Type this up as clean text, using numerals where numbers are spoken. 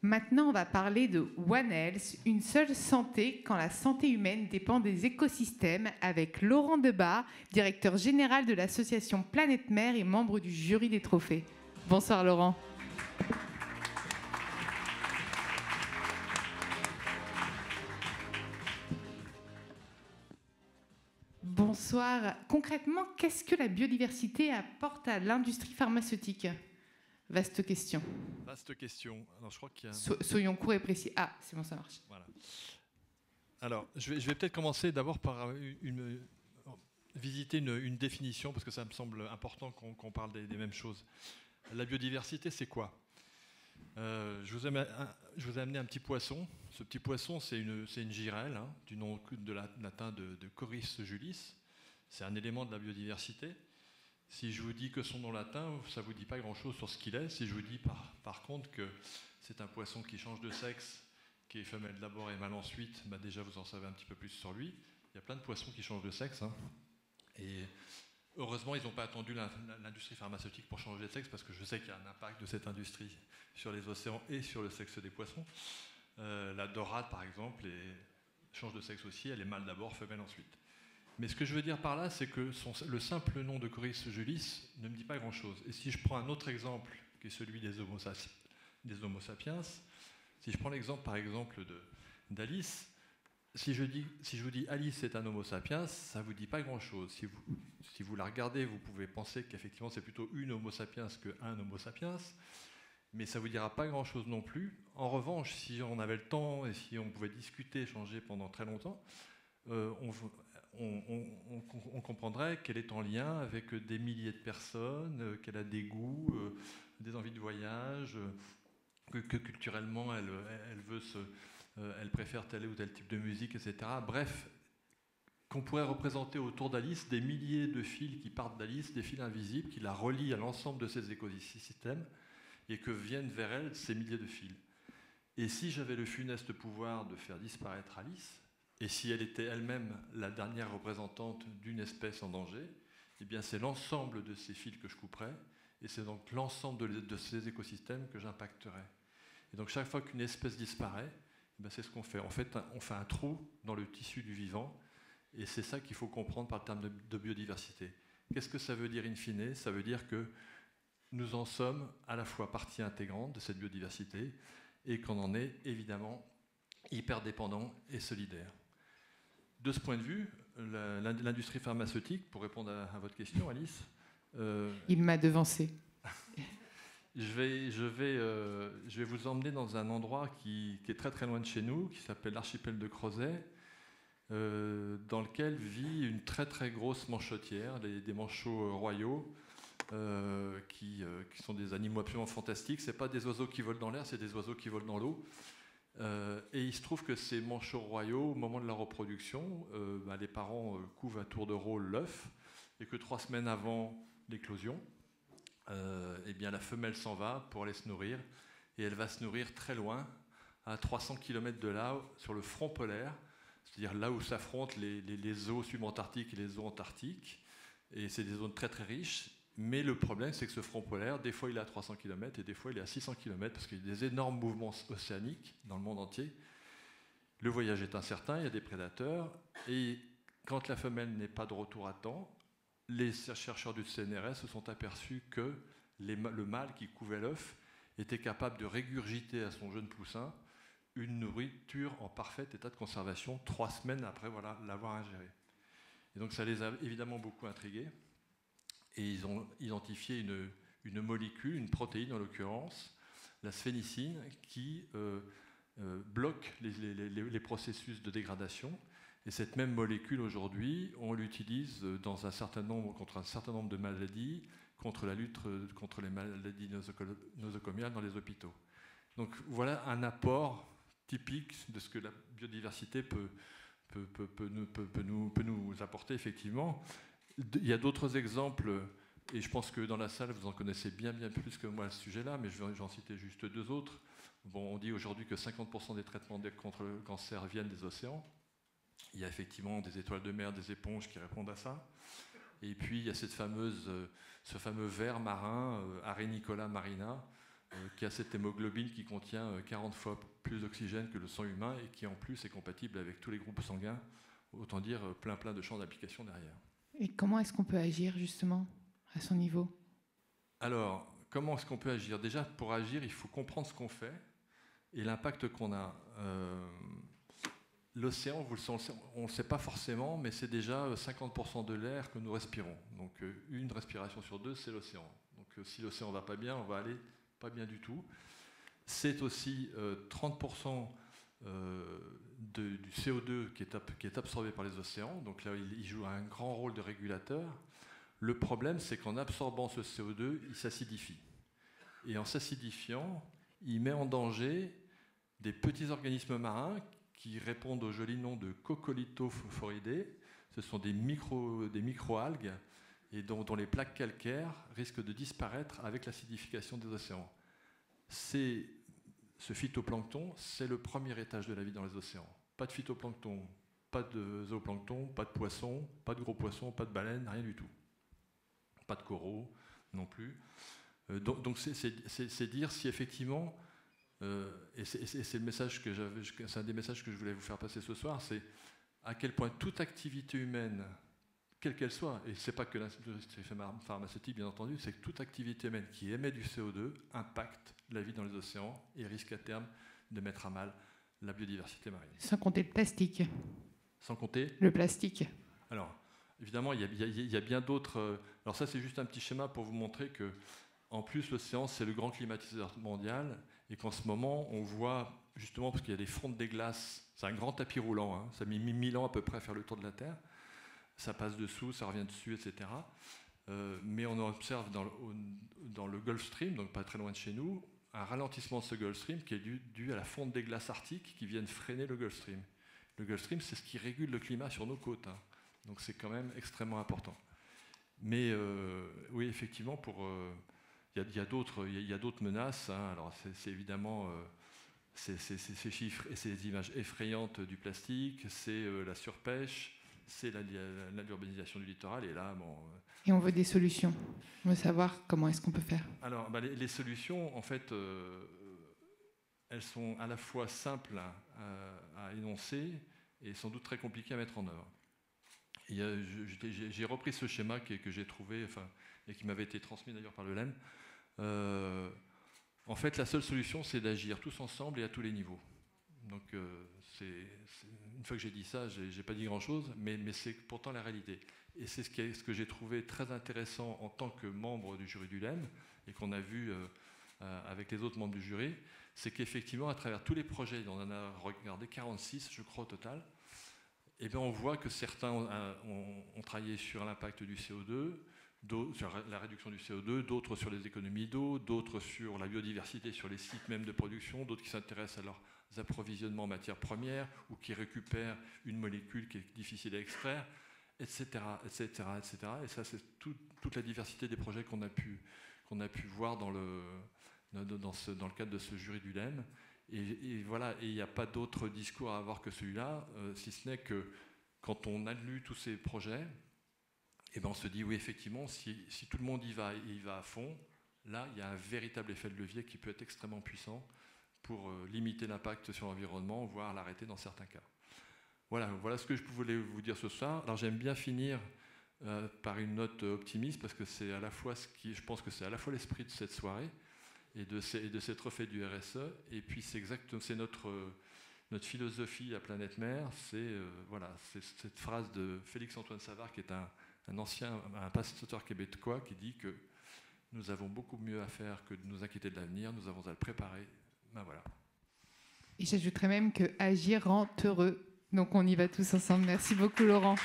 Maintenant, on va parler de One Health, une seule santé quand la santé humaine dépend des écosystèmes, avec Laurent Debat, directeur général de l'association Planète Mer et membre du jury des trophées. Bonsoir Laurent. Bonsoir. Concrètement, qu'est-ce que la biodiversité apporte à l'industrie pharmaceutique ? Vaste question. Vaste question. Alors, je crois qu'il y a... Soyons courts et précis. Ah, c'est bon, ça marche. Voilà. Alors, je vais peut-être commencer d'abord par visiter une définition, parce que ça me semble important qu'on parle des mêmes choses. La biodiversité, c'est quoi ? Je vous ai amené un petit poisson. Ce petit poisson, c'est une girelle, hein, du nom de latin de Coris julis. C'est un élément de la biodiversité. Si je vous dis que son nom latin, ça ne vous dit pas grand-chose sur ce qu'il est. Si je vous dis par contre que c'est un poisson qui change de sexe, qui est femelle d'abord et mâle ensuite, bah déjà vous en savez un petit peu plus sur lui. Il y a plein de poissons qui changent de sexe. Hein. Et heureusement, ils n'ont pas attendu l'industrie pharmaceutique pour changer de sexe, parce que je sais qu'il y a un impact de cette industrie sur les océans et sur le sexe des poissons. La dorade, par exemple, change de sexe aussi. Elle est mâle d'abord, femelle ensuite. Mais ce que je veux dire par là, c'est que le simple nom de Coris julis ne me dit pas grand-chose. Et si je prends un autre exemple, qui est celui des Homo sapiens, si je prends l'exemple, par exemple, d'Alice, si je vous dis Alice est un Homo sapiens, ça ne vous dit pas grand-chose. Si vous la regardez, vous pouvez penser qu'effectivement c'est plutôt une Homo sapiens qu'un Homo sapiens, mais ça ne vous dira pas grand-chose non plus. En revanche, si on avait le temps et si on pouvait discuter, échanger pendant très longtemps, on comprendrait qu'elle est en lien avec des milliers de personnes, qu'elle a des goûts, des envies de voyage, que culturellement elle préfère tel ou tel type de musique, etc. Bref, qu'on pourrait représenter autour d'Alice des milliers de fils qui partent d'Alice, des fils invisibles qui la relient à l'ensemble de ces écosystèmes et que viennent vers elle ces milliers de fils. Et si j'avais le funeste pouvoir de faire disparaître Alice, et si elle était elle-même la dernière représentante d'une espèce en danger, eh bien c'est l'ensemble de ces fils que je couperais, et c'est donc l'ensemble de ces écosystèmes que j'impacterais. Et donc chaque fois qu'une espèce disparaît, eh bien c'est ce qu'on fait. En fait, on fait un trou dans le tissu du vivant, et c'est ça qu'il faut comprendre par le terme de biodiversité. Qu'est-ce que ça veut dire in fine ? Ça veut dire que nous en sommes à la fois partie intégrante de cette biodiversité, et qu'on en est évidemment hyper dépendant et solidaire. De ce point de vue, l'industrie pharmaceutique, pour répondre à votre question, Alice... Il m'a devancé. Je vais vous emmener dans un endroit qui est très très loin de chez nous, qui s'appelle l'archipel de Crozet, dans lequel vit une très très grosse manchotière, des manchots royaux, qui sont des animaux absolument fantastiques. Ce n'est pas des oiseaux qui volent dans l'air, c'est des oiseaux qui volent dans l'eau. Et il se trouve que ces manchots royaux, au moment de la reproduction, les parents couvent à tour de rôle l'œuf, et que 3 semaines avant l'éclosion, eh bien, la femelle s'en va pour aller se nourrir, et elle va se nourrir très loin, à 300 km de là, sur le front polaire, c'est-à-dire là où s'affrontent les eaux subantarctiques et les eaux antarctiques, et c'est des zones très très riches. Mais le problème, c'est que ce front polaire, des fois il est à 300 km et des fois il est à 600 km parce qu'il y a des énormes mouvements océaniques dans le monde entier. Le voyage est incertain, il y a des prédateurs, et quand la femelle n'est pas de retour à temps, les chercheurs du CNRS se sont aperçus que le mâle qui couvait l'œuf était capable de régurgiter à son jeune poussin une nourriture en parfait état de conservation 3 semaines après l'avoir ingérée. Et donc ça les a évidemment beaucoup intrigués. Et ils ont identifié une molécule, une protéine en l'occurrence, la sphénicine, qui bloque les processus de dégradation. Et cette même molécule, aujourd'hui, on l'utilise contre un certain nombre de maladies, contre la lutte contre les maladies nosocomiales dans les hôpitaux. Donc voilà un apport typique de ce que la biodiversité peut nous apporter, effectivement. Il y a d'autres exemples, et je pense que dans la salle, vous en connaissez bien plus que moi à ce sujet-là, mais je vais en citer juste 2 autres. Bon, on dit aujourd'hui que 50% des traitements contre le cancer viennent des océans. Il y a effectivement des étoiles de mer, des éponges qui répondent à ça. Et puis, il y a ce fameux ver marin, Arenicola marina, qui a cette hémoglobine qui contient 40 fois plus d'oxygène que le sang humain et qui en plus est compatible avec tous les groupes sanguins, autant dire plein de champs d'application derrière. Et comment est-ce qu'on peut agir justement à son niveau? Alors, comment est-ce qu'on peut agir? Déjà, pour agir, il faut comprendre ce qu'on fait et l'impact qu'on a. L'océan, on ne le sait pas forcément, mais c'est déjà 50% de l'air que nous respirons. Donc une respiration sur deux, c'est l'océan. Donc si l'océan ne va pas bien, on va aller pas bien du tout. C'est aussi 30% du CO2 qui est absorbé par les océans. Donc là, il joue un grand rôle de régulateur. Le problème, c'est qu'en absorbant ce CO2, il s'acidifie. Et en s'acidifiant, il met en danger des petits organismes marins qui répondent au joli nom de coccolithophoridae. Ce sont des micro-algues et dont les plaques calcaires risquent de disparaître avec l'acidification des océans. Ce phytoplancton, c'est le premier étage de la vie dans les océans. Pas de phytoplancton, pas de zooplancton, pas de poissons, pas de gros poissons, pas de baleines, rien du tout. Pas de coraux non plus. Donc c'est dire si effectivement... et c'est le message c'est un des messages que je voulais vous faire passer ce soir, c'est à quel point toute activité humaine, quelle qu'elle soit, et c'est pas que l'industrie pharmaceutique bien entendu, c'est que toute activité humaine qui émet du CO2 impacte la vie dans les océans et risque à terme de mettre à mal la biodiversité marine. Sans compter le plastique. Sans compter le plastique. Alors, évidemment, il y a bien d'autres... alors ça, c'est juste un petit schéma pour vous montrer que, en plus, l'océan, c'est le grand climatiseur mondial, et qu'en ce moment, on voit, justement, parce qu'il y a des fontes des glaces, c'est un grand tapis roulant, hein, ça a mis 1000 ans à peu près à faire le tour de la Terre, ça passe dessous, ça revient dessus, etc. Mais on observe dans le Gulf Stream, donc pas très loin de chez nous, un ralentissement de ce Gulf Stream qui est dû à la fonte des glaces arctiques qui viennent freiner le Gulf Stream. Le Gulf Stream, c'est ce qui régule le climat sur nos côtes, hein. Donc c'est quand même extrêmement important. Mais oui, effectivement, il y a d'autres menaces, hein. Alors c'est évidemment ces chiffres et ces images effrayantes du plastique, c'est la surpêche, c'est l'urbanisation du littoral, et là, bon... Et on veut des solutions. On veut savoir comment est-ce qu'on peut faire. Alors, les solutions, en fait, elles sont à la fois simples à énoncer et sans doute très compliquées à mettre en œuvre. J'ai repris ce schéma que j'ai trouvé, et qui m'avait été transmis d'ailleurs par le LEM. En fait, la seule solution, c'est d'agir tous ensemble et à tous les niveaux. Donc, une fois que j'ai dit ça, j'ai pas dit grand-chose, mais c'est pourtant la réalité. Et c'est ce que j'ai trouvé très intéressant en tant que membre du jury du LEM, et qu'on a vu avec les autres membres du jury, c'est qu'effectivement, à travers tous les projets, on en a regardé 46, je crois, au total, et bien on voit que certains ont travaillé sur l'impact du CO2, sur la réduction du CO2, d'autres sur les économies d'eau, d'autres sur la biodiversité, sur les sites même de production, d'autres qui s'intéressent à leurs approvisionnements en matières premières ou qui récupèrent une molécule qui est difficile à extraire, etc., etc., etc. Et ça, c'est toute la diversité des projets qu'on a pu voir dans le cadre de ce jury du LEM. Et voilà, et il n'y a pas d'autre discours à avoir que celui-là, si ce n'est que quand on a lu tous ces projets, et ben on se dit oui, effectivement, si tout le monde y va à fond, là, il y a un véritable effet de levier qui peut être extrêmement puissant pour limiter l'impact sur l'environnement, voire l'arrêter dans certains cas. Voilà ce que je voulais vous dire ce soir. Alors j'aime bien finir par une note optimiste, parce que c'est à la fois je pense que c'est à la fois l'esprit de cette soirée et de cette refait du RSE, et puis c'est notre philosophie à Planète Mer, c'est cette phrase de Félix-Antoine Savard, qui est un pasteur québécois, qui dit que nous avons beaucoup mieux à faire que de nous inquiéter de l'avenir, nous avons à le préparer. Ben voilà. Et j'ajouterais même que agir rend heureux. Donc on y va tous ensemble. Merci beaucoup, Laurent.